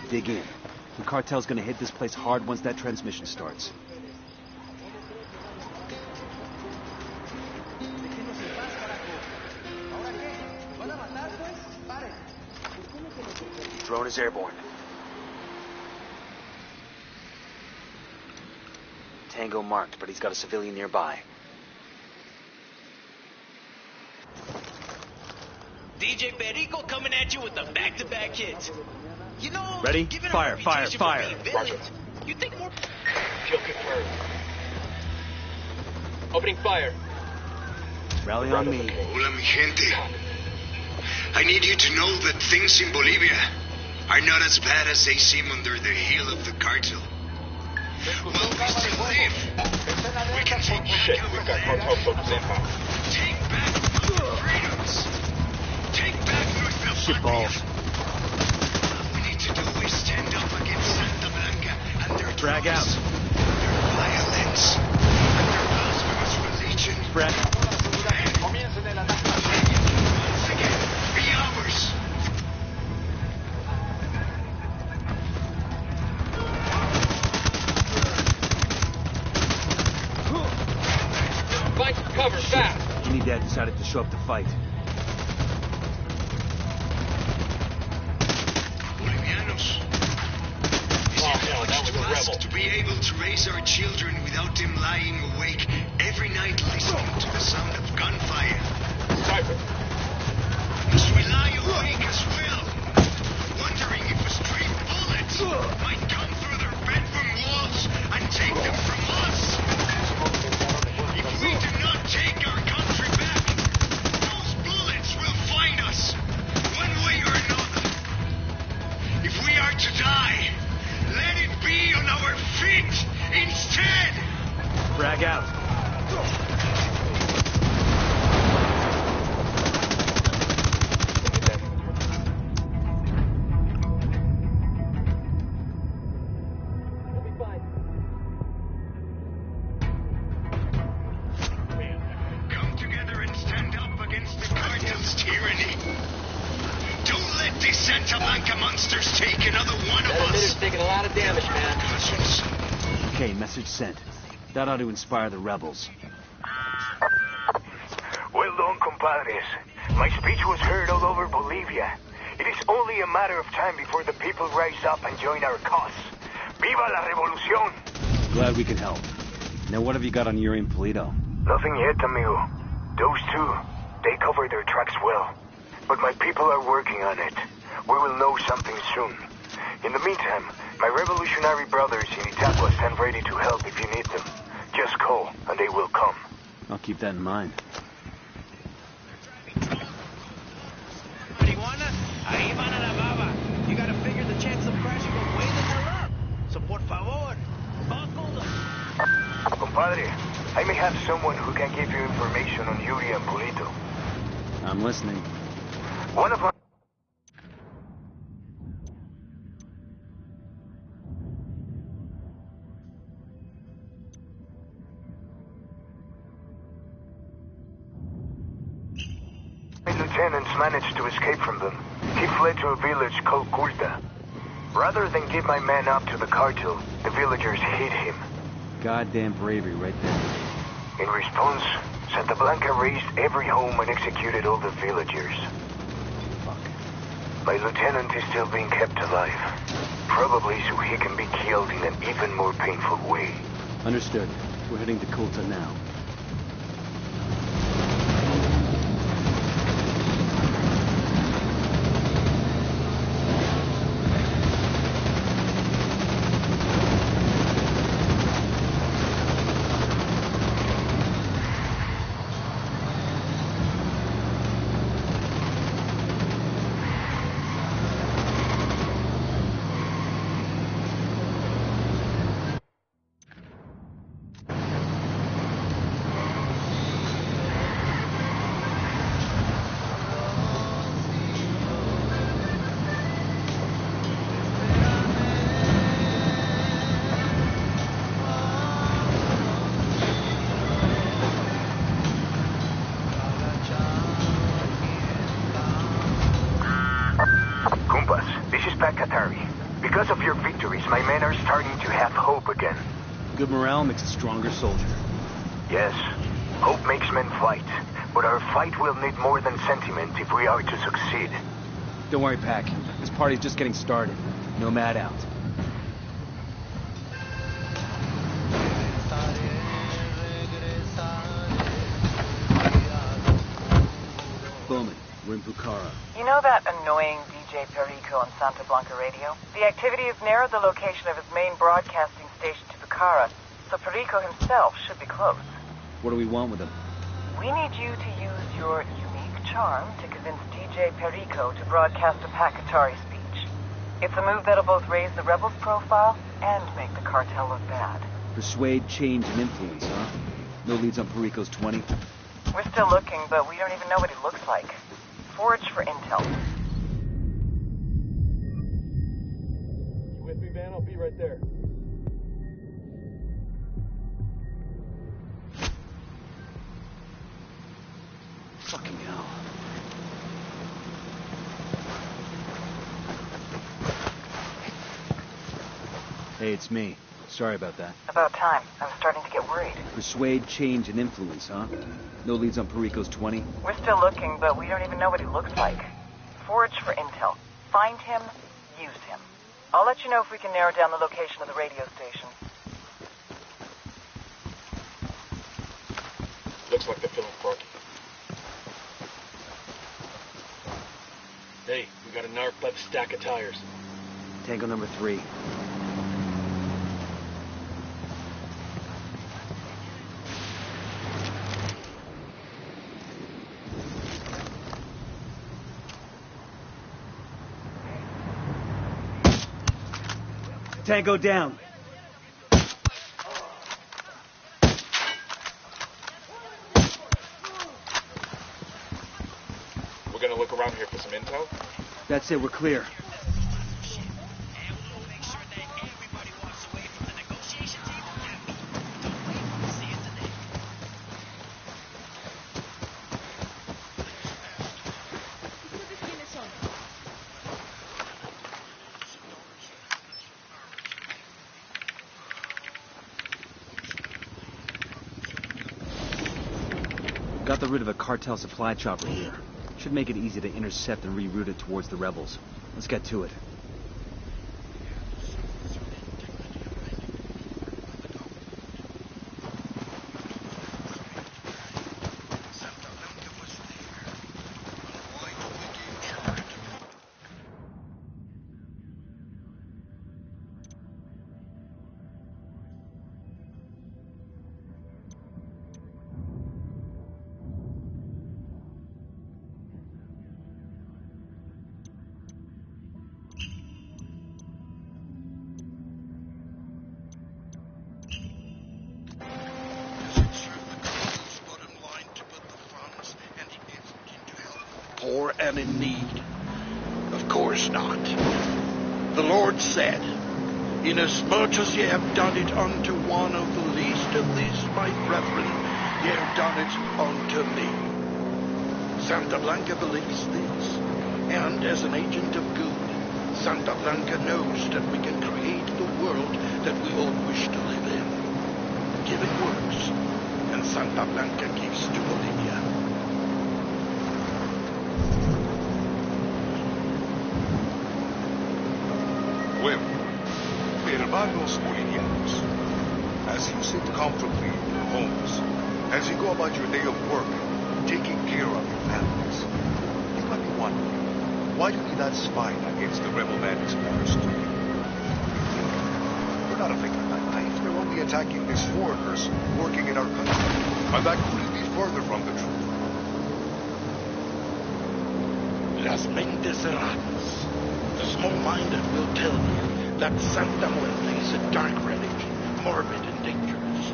Dig in. The cartel's gonna hit this place hard once that transmission starts. Drone is airborne. Tango marked, but he's got a civilian nearby. DJ Perico coming at you with the back-to-back hits. You know, ready? Fire, fire, fire. You think more... Kill confirmed. Opening fire. Rally on me. Hola, mi gente. I need you to know that things in Bolivia are not as bad as they seem under the heel of the cartel. While we still live, we can take back our land. Take back our freedoms. Take back North Shitballs. Stand up against Santa Blanca and their drag out. Their violence and their blasphemous religion. Brett. Once again, be ours. Find some cover, fast. Unidad decided to show up to fight. To be able to raise our children without them lying awake every night listening to the sound of gunfire. Cypher. Must we lie awake as well, wondering if a stray bullet might come through their bedroom walls and take them from us? If we do not take our country back, those bullets will find us, one way or another. If we are to die, let it be on our feet instead! Frag out. Come together and stand up against the cartel's tyranny. Don't let these Santa Blanca monsters take another one of us. That emitter's taking a lot of damage, man. Cousins. Okay, message sent. That ought to inspire the rebels. Well done, compadres. My speech was heard all over Bolivia. It is only a matter of time before the people rise up and join our cause. Viva la revolución! Glad we can help. Now what have you got on Yuri and Polito? Nothing yet, amigo. Those two, they cover their tracks well. But my people are working on it. We will know something soon. In the meantime, my revolutionary brothers in Itagua stand ready to help if you need them. Just call, and they will come. I'll keep that in mind. Marihuana, ahí van a la baba. You gotta figure the chance of crashing will way the hell up. So por favor, buckle up. Compadre, I may have someone who can give you information on Yuri and Polito. I'm listening. One of my... lieutenants managed to escape from them. He fled to a village called Culta. Rather than give my men up to the cartel, the villagers hid him. Goddamn bravery right there. In response, Santa Blanca razed every home and executed all the villagers. Fuck. My lieutenant is still being kept alive. Probably so he can be killed in an even more painful way. Understood. We're heading to Kulta now. Because of your victories, my men are starting to have hope again. Good morale makes a stronger soldier. Yes, hope makes men fight. But our fight will need more than sentiment if we are to succeed. Don't worry, Pac. This party's just getting started. No mad out. Bowman, we're in Bukhara. You know that annoying DJ Perico on Santa Blanca radio? The activity has narrowed the location of his main broadcasting station to Bukhara, so Perico himself should be close. What do we want with him? We need you to use your unique charm to convince DJ Perico to broadcast a Pakatari speech. It's a move that'll both raise the rebels' profile and make the cartel look bad. Persuade, change, and influence, huh? No leads on Perico's 20? We're still looking, but we don't even know what he looks like. Forage for intel. You with me, man? I'll be right there. Fucking hell. Hey, it's me. Sorry about that. About time. I was starting to get worried. Persuade, change, and influence, huh? No leads on Perico's 20? We're still looking, but we don't even know what he looks like. Forage for intel. Find him, use him. I'll let you know if we can narrow down the location of the radio station. Looks like they're feeling quirky. Hey, we got a narc by the stack of tires. Tango number 3. Tango down. We're gonna look around here for some intel. That's it, we're clear. Got rid of a cartel supply chopper here. Should make it easy to intercept and reroute it towards the rebels. Let's get to it. Poor and in need? Of course not. The Lord said, "Inasmuch as ye have done it unto one of the least of these my brethren, ye have done it unto me." Santa Blanca believes this, and as an agent of good, Santa Blanca knows that we can create the world that we all wish to live in. Giving works, and than Santa Blanca gives to Bolivia. Well, hermanos bolivianos, as you sit comfortably in your homes, as you go about your day of work, taking care of your families, you might be wondering, why do you need that spine against the rebel bandits' orders to you? They're not affected by life, they're only attacking these foreigners working in our country. And that couldn't be further from the truth. Las mentes erradas. The small-minded will tell you that Santa Muerte is a dark relic, morbid and dangerous.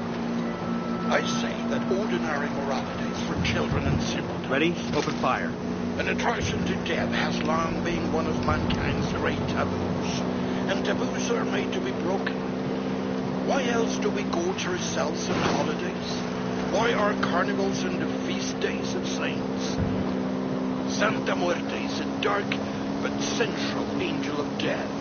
I say that ordinary morality is for children and simpletons. Ready? Open fire. An attraction to death has long been one of mankind's great taboos, and taboos are made to be broken. Why else do we go to ourselves on holidays? Why are carnivals and the feast days of saints? Santa Muerte is a dark but central angel of death.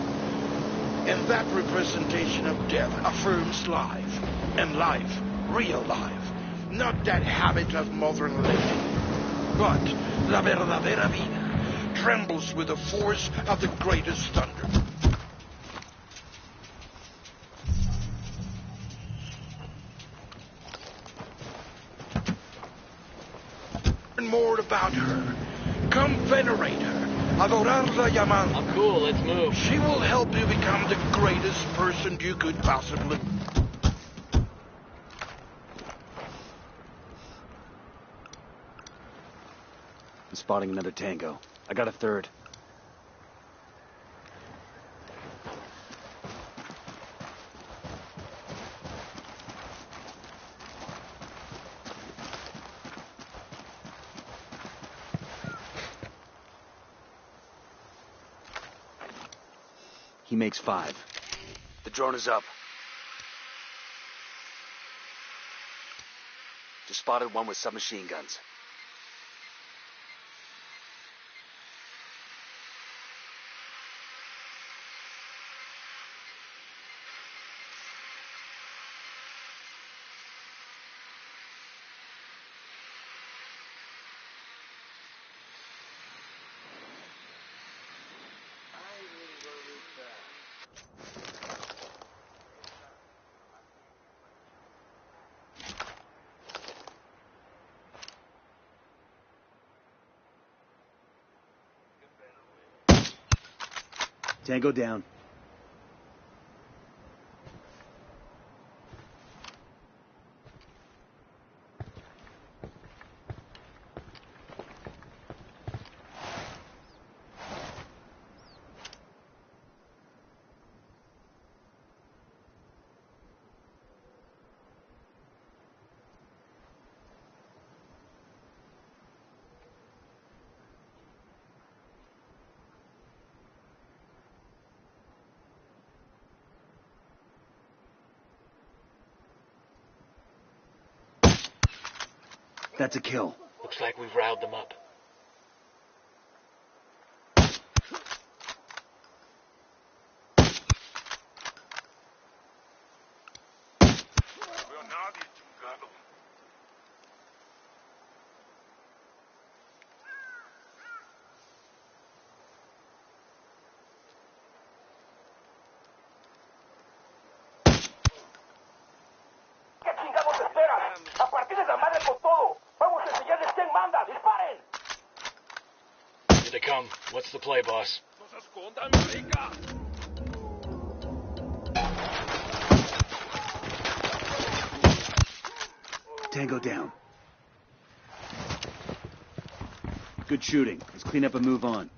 And that representation of death affirms life, and life, real life, not that habit of modern living. But la verdadera vida trembles with the force of the greatest thunder. Learn more about her. Come venerate her. Adorarla llamando. I'm cool, let's move. She will help you become the greatest person you could possibly. I'm spotting another tango. I got a third. He makes 5. The drone is up. Just spotted one with submachine guns. Tango down. That's a kill. Looks like we've riled them up. Here they come. What's the play, boss? Tango down. Good shooting. Let's clean up and move on.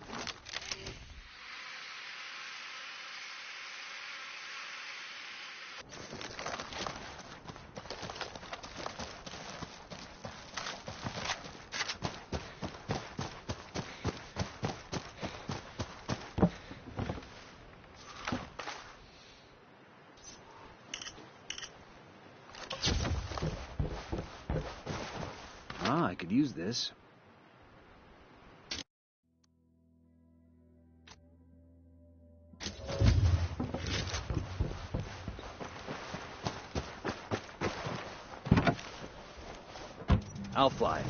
I could use this. I'll fly.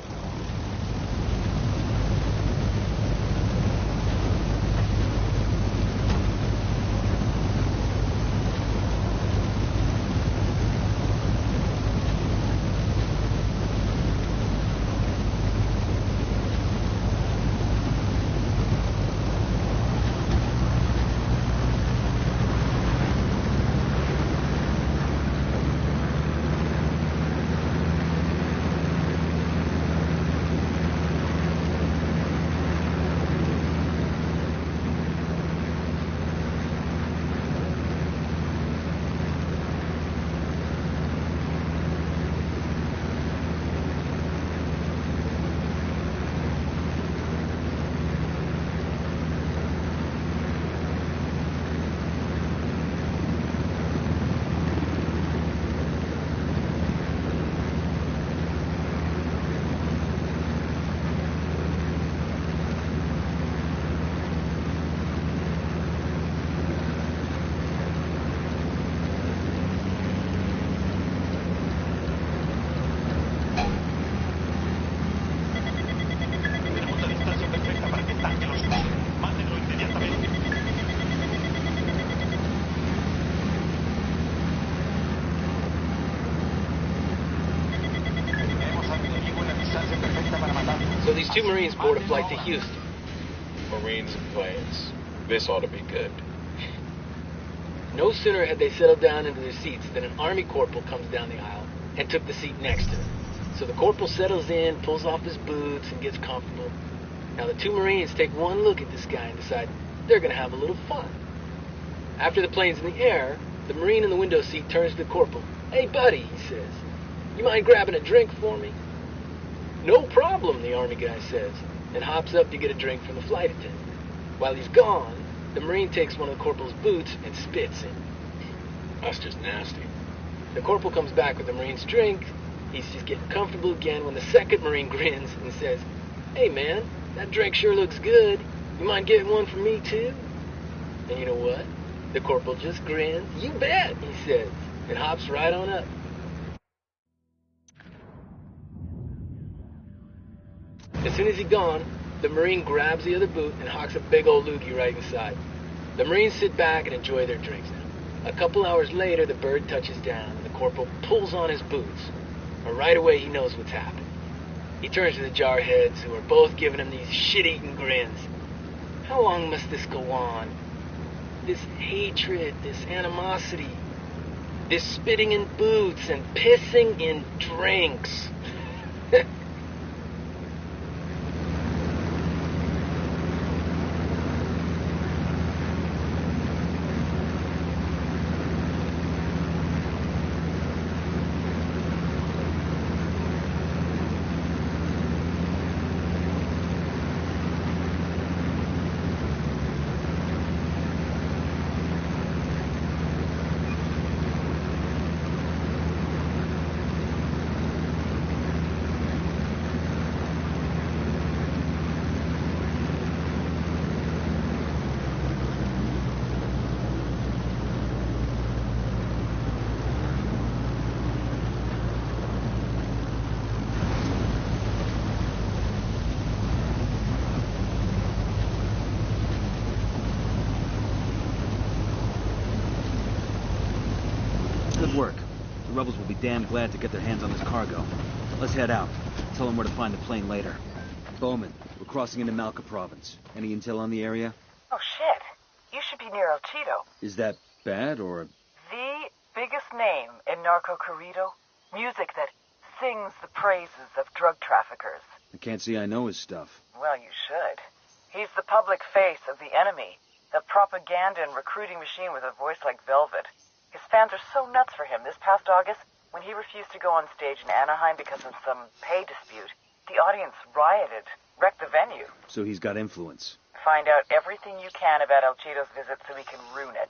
So these two Marines board a flight to Houston. Marines and planes. This ought to be good. No sooner had they settled down into their seats than an Army corporal comes down the aisle and took the seat next to him. So the corporal settles in, pulls off his boots, and gets comfortable. Now the two Marines take one look at this guy and decide they're going to have a little fun. After the plane's in the air, the Marine in the window seat turns to the corporal. "Hey, buddy," he says, "you mind grabbing a drink for me?" "No problem," the Army guy says, and hops up to get a drink from the flight attendant. While he's gone, the Marine takes one of the corporal's boots and spits in. That's just nasty. The corporal comes back with the Marine's drink. He's just getting comfortable again when the second Marine grins and says, "Hey man, that drink sure looks good. You mind getting one for me too?" And you know what? The corporal just grins. "You bet," he says, and hops right on up. As soon as he's gone, the Marine grabs the other boot and hawks a big old loogie right inside. The Marines sit back and enjoy their drinks now. A couple hours later, the bird touches down and the corporal pulls on his boots. And right away, he knows what's happened. He turns to the jarheads, who are both giving him these shit-eating grins. How long must this go on? This hatred, this animosity, this spitting in boots and pissing in drinks. Good work. The rebels will be damn glad to get their hands on this cargo. Let's head out. Tell them where to find the plane later. Bowman, we're crossing into Malca province. Any intel on the area? Oh, shit. You should be near El Cheeto. Is that bad, or...? The biggest name in Narco Corrido. Music that sings the praises of drug traffickers. I can't say I know his stuff. Well, you should. He's the public face of the enemy. The propaganda and recruiting machine with a voice like velvet. His fans are so nuts for him. This past August, when he refused to go on stage in Anaheim because of some pay dispute, the audience rioted, wrecked the venue. So he's got influence. Find out everything you can about El Cheeto's visit so he can ruin it.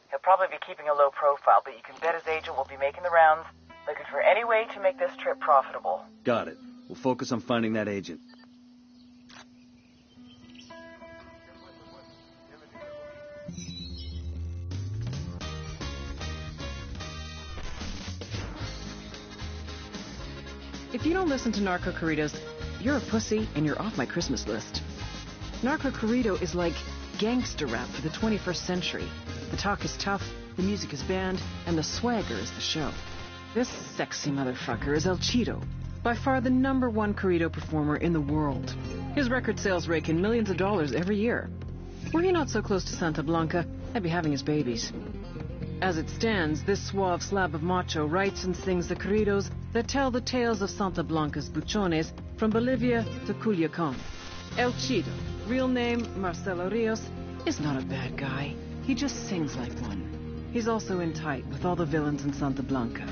He'll probably be keeping a low profile, but you can bet his agent will be making the rounds, looking for any way to make this trip profitable. Got it. We'll focus on finding that agent. If you don't listen to Narco Corridos, you're a pussy and you're off my Christmas list. Narco Corrido is like gangster rap for the 21st century. The talk is tough, the music is banned, and the swagger is the show. This sexy motherfucker is El Cheeto, by far the #1 corrido performer in the world. His record sales rake in millions of dollars every year. Were he not so close to Santa Blanca, I'd be having his babies. As it stands, this suave slab of macho writes and sings the corridos that tell the tales of Santa Blanca's buchones from Bolivia to Culiacan. El Cheeto, real name Marcelo Rios, is not a bad guy. He just sings like one. He's also in tight with all the villains in Santa Blanca.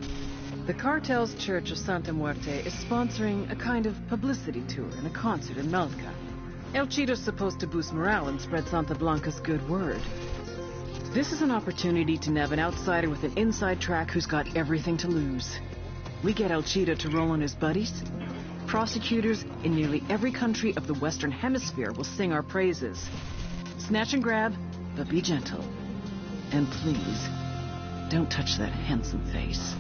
The cartel's Church of Santa Muerte is sponsoring a kind of publicity tour and a concert in Malca. El Cheeto's supposed to boost morale and spread Santa Blanca's good word. This is an opportunity to nab an outsider with an inside track who's got everything to lose. We get El Cheeto to roll on his buddies. Prosecutors in nearly every country of the Western Hemisphere will sing our praises. Snatch and grab, but be gentle. And please, don't touch that handsome face.